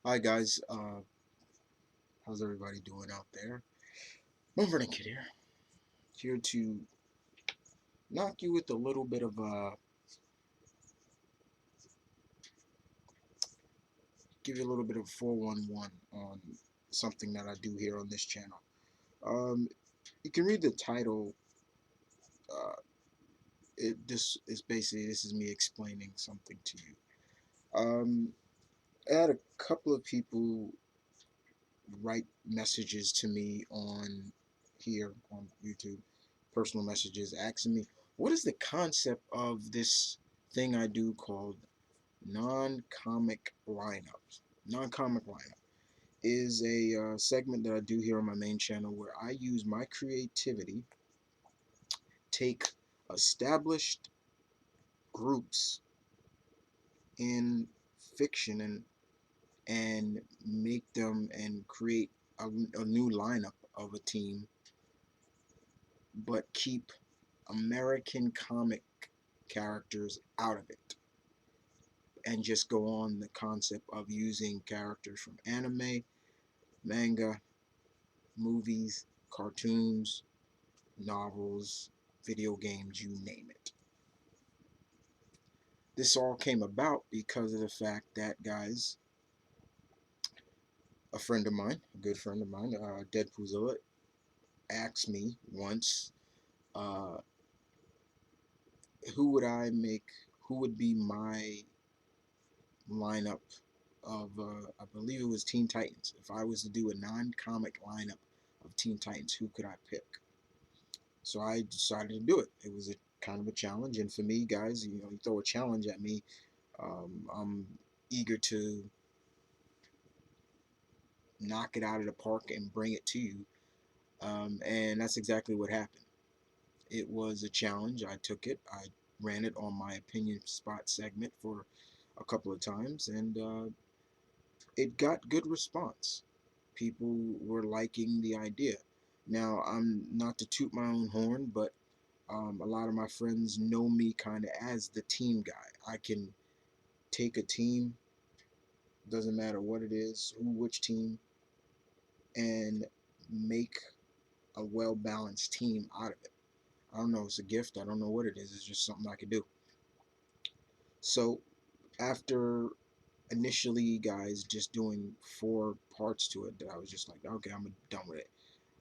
Hi guys, how's everybody doing out there? M.V.K here to knock you with a little bit of give you a little bit of 411 on something that I do here on this channel. Um, you can read the title. Uh, this is basically this is me explaining something to you. I had a couple of people write messages to me on here on YouTube, personal messages asking me, what is the concept of this thing I do called non-comic lineups? Non-comic lineup is a segment that I do here on my main channel where I use my creativity, take established groups in fiction and make them and create a new lineup of a team, but keep American comic characters out of it, and just go on the concept of using characters from anime, manga, movies, cartoons, novels, video games, you name it. This all came about because of the fact that, guys, a friend of mine, a good friend of mine, Deadpoolzilla, asked me once, uh, who would I make, who would be my lineup of, I believe it was Teen Titans. If I was to do a non-comic lineup of Teen Titans, who could I pick? So I decided to do it. It was a kind of a challenge, and for me, guys, you throw a challenge at me, I'm eager to knock it out of the park and bring it to you, and that's exactly what happened. It was a challenge. I took it. I ran it on my opinion spot segment for a couple of times, and it got good response. People were liking the idea. Now, I'm not to toot my own horn, but a lot of my friends know me kind of as the team guy. I can take a team, doesn't matter what it is, who, which team, and make a well balanced team out of it. I don't know, it's a gift. I don't know what it is. It's just something I could do. So, after initially, guys, just doing 4 parts to it, that I was just like, okay, I'm done with it.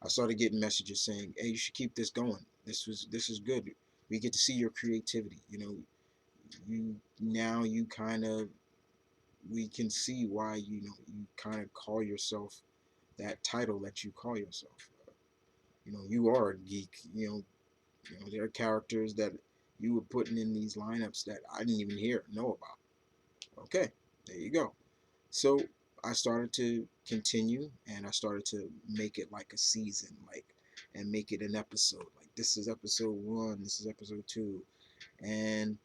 I started getting messages saying, "Hey, you should keep this going. This is good. We get to see your creativity. You kind of we can see why you kind of call yourself that title that you call yourself. You are a geek. There are characters that you were putting in these lineups that I didn't even know about. Okay, there you go. So I started to continue, and I started to make it like a season, like, and make it an episode. Like, this is episode 1, this is episode 2, and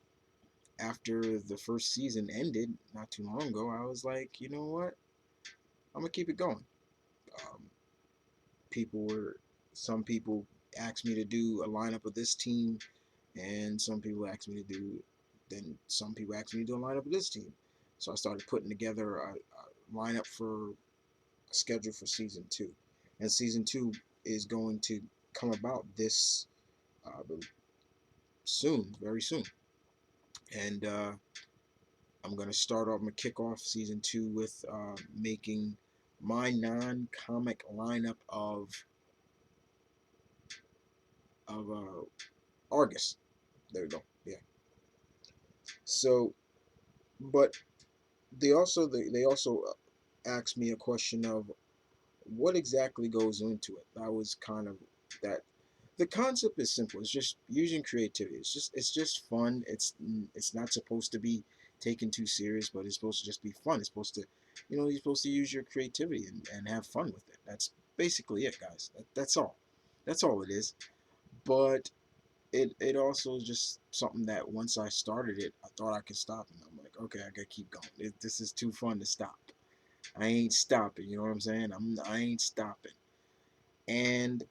after the first season ended not too long ago, I was like, you know what? I'm gonna keep it going. Um, people were, some people asked me to do a lineup of this team, and some people asked me to do, then some people asked me to do a lineup of this team. So I started putting together a lineup for a schedule for season 2, and season 2 is going to come about this soon, very soon, and I'm gonna start off. I'm gonna kick off season 2 with making my non-comic lineup of Argus. There we go. Yeah. So, but they also asked me a question of what exactly goes into it. That was kind of that. The concept is simple. It's just using creativity. It's just fun. It's not supposed to be taken too serious, but it's supposed to just be fun. It's supposed to, you're supposed to use your creativity and have fun with it. That's basically it, guys. That's all. That's all it is. But it also is just something that once I started it, I thought I could stop, and I'm like, okay, I gotta keep going. This is too fun to stop. I ain't stopping. You know what I'm saying? I ain't stopping. And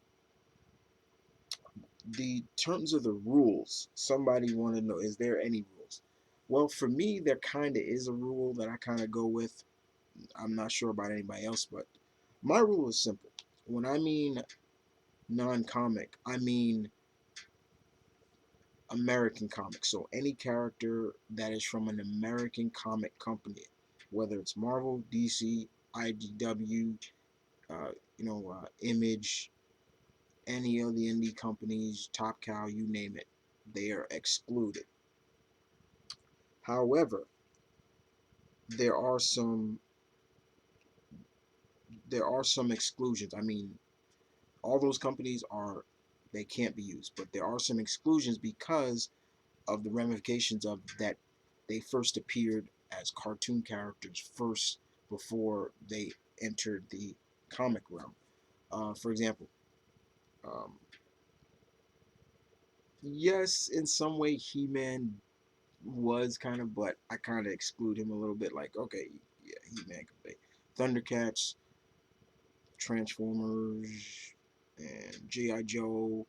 the terms of the rules, somebody want to know, is there any rules? Well, for me, there kind of is a rule that I kind of go with. I'm not sure about anybody else, but my rule is simple. When I mean non-comic, I mean American comics. So any character that is from an American comic company, whether it's Marvel, DC, IDW, Image, any of the indie companies, Top Cow, you name it, they are excluded. However, there are some there are some exclusions. I mean, all those companies are they can't be used, but there are some exclusions because of the ramifications of that they first appeared as cartoon characters first before they entered the comic realm. For example, um, yes, in some way He-Man was kind of, but I kind of exclude him a little bit. Like, okay, yeah, He-Man could be Thundercats, Transformers, and G.I. Joe.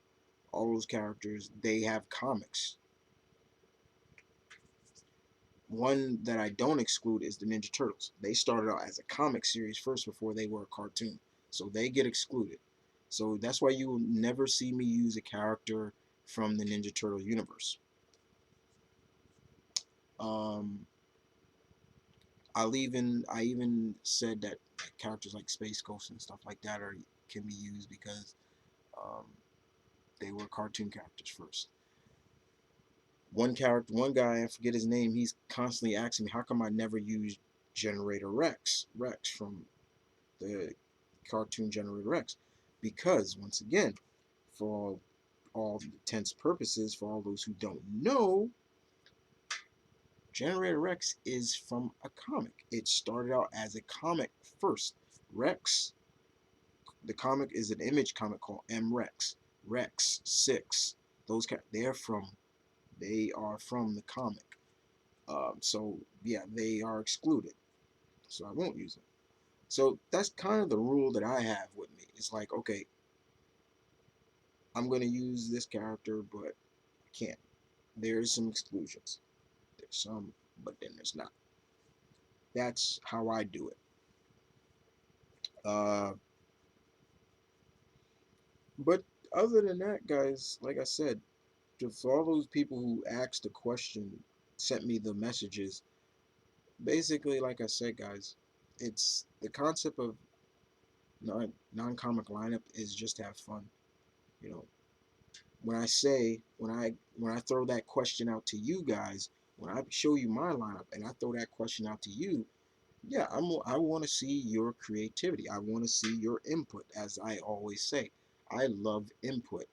All those characters, they have comics. One that I don't exclude is the Ninja Turtles. They started out as a comic series first before they were a cartoon. So they get excluded. So that's why you will never see me use a character from the Ninja Turtle universe. Um, I even said that characters like Space Ghost and stuff like that can be used because um, they were cartoon characters first. One guy, I forget his name, he's constantly asking me, how come I never used Generator Rex from the cartoon Generator Rex? Because, once again, for all intents purposes, for all those who don't know, Generator Rex is from a comic. It started out as a comic first. Rex, the comic is an Image comic called M.V.K. Rex 6. They are from the comic. So yeah, they are excluded. So I won't use them. So that's kind of the rule that I have with me. It's like, okay, I'm gonna use this character, but I can't. There's some exclusions. There's some, but then there's not. That's how I do it. Uh, but other than that, guys, like I said, for all those people who asked the question, sent me the messages, basically, like I said, guys, it's the concept of non-comic lineup is just to have fun. You know, when I throw that question out to you guys, when I show you my lineup and I throw that question out to you, yeah, I want to see your creativity. I want to see your input, as I always say. I love input.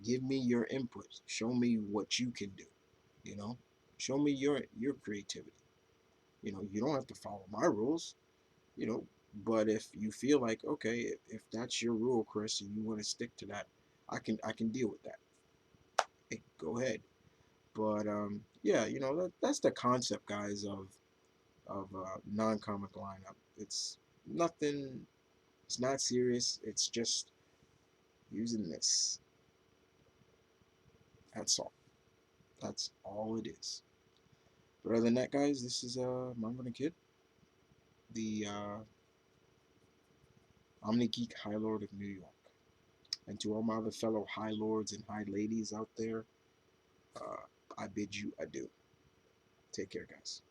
Give me your input. Show me what you can do. You know, show me your creativity. You know, you don't have to follow my rules. You know, but if you feel like, okay, if that's your rule, Chris, and you want to stick to that, I can deal with that. Hey, go ahead. But yeah, that's the concept, guys, of non-comic lineup. It's nothing. It's not serious. It's just using this. That's all. That's all it is. But other than that, guys, this is M.V.K, the Omni-Geek High Lord of New York. And to all my other fellow High Lords and High Ladies out there, I bid you adieu. Take care, guys.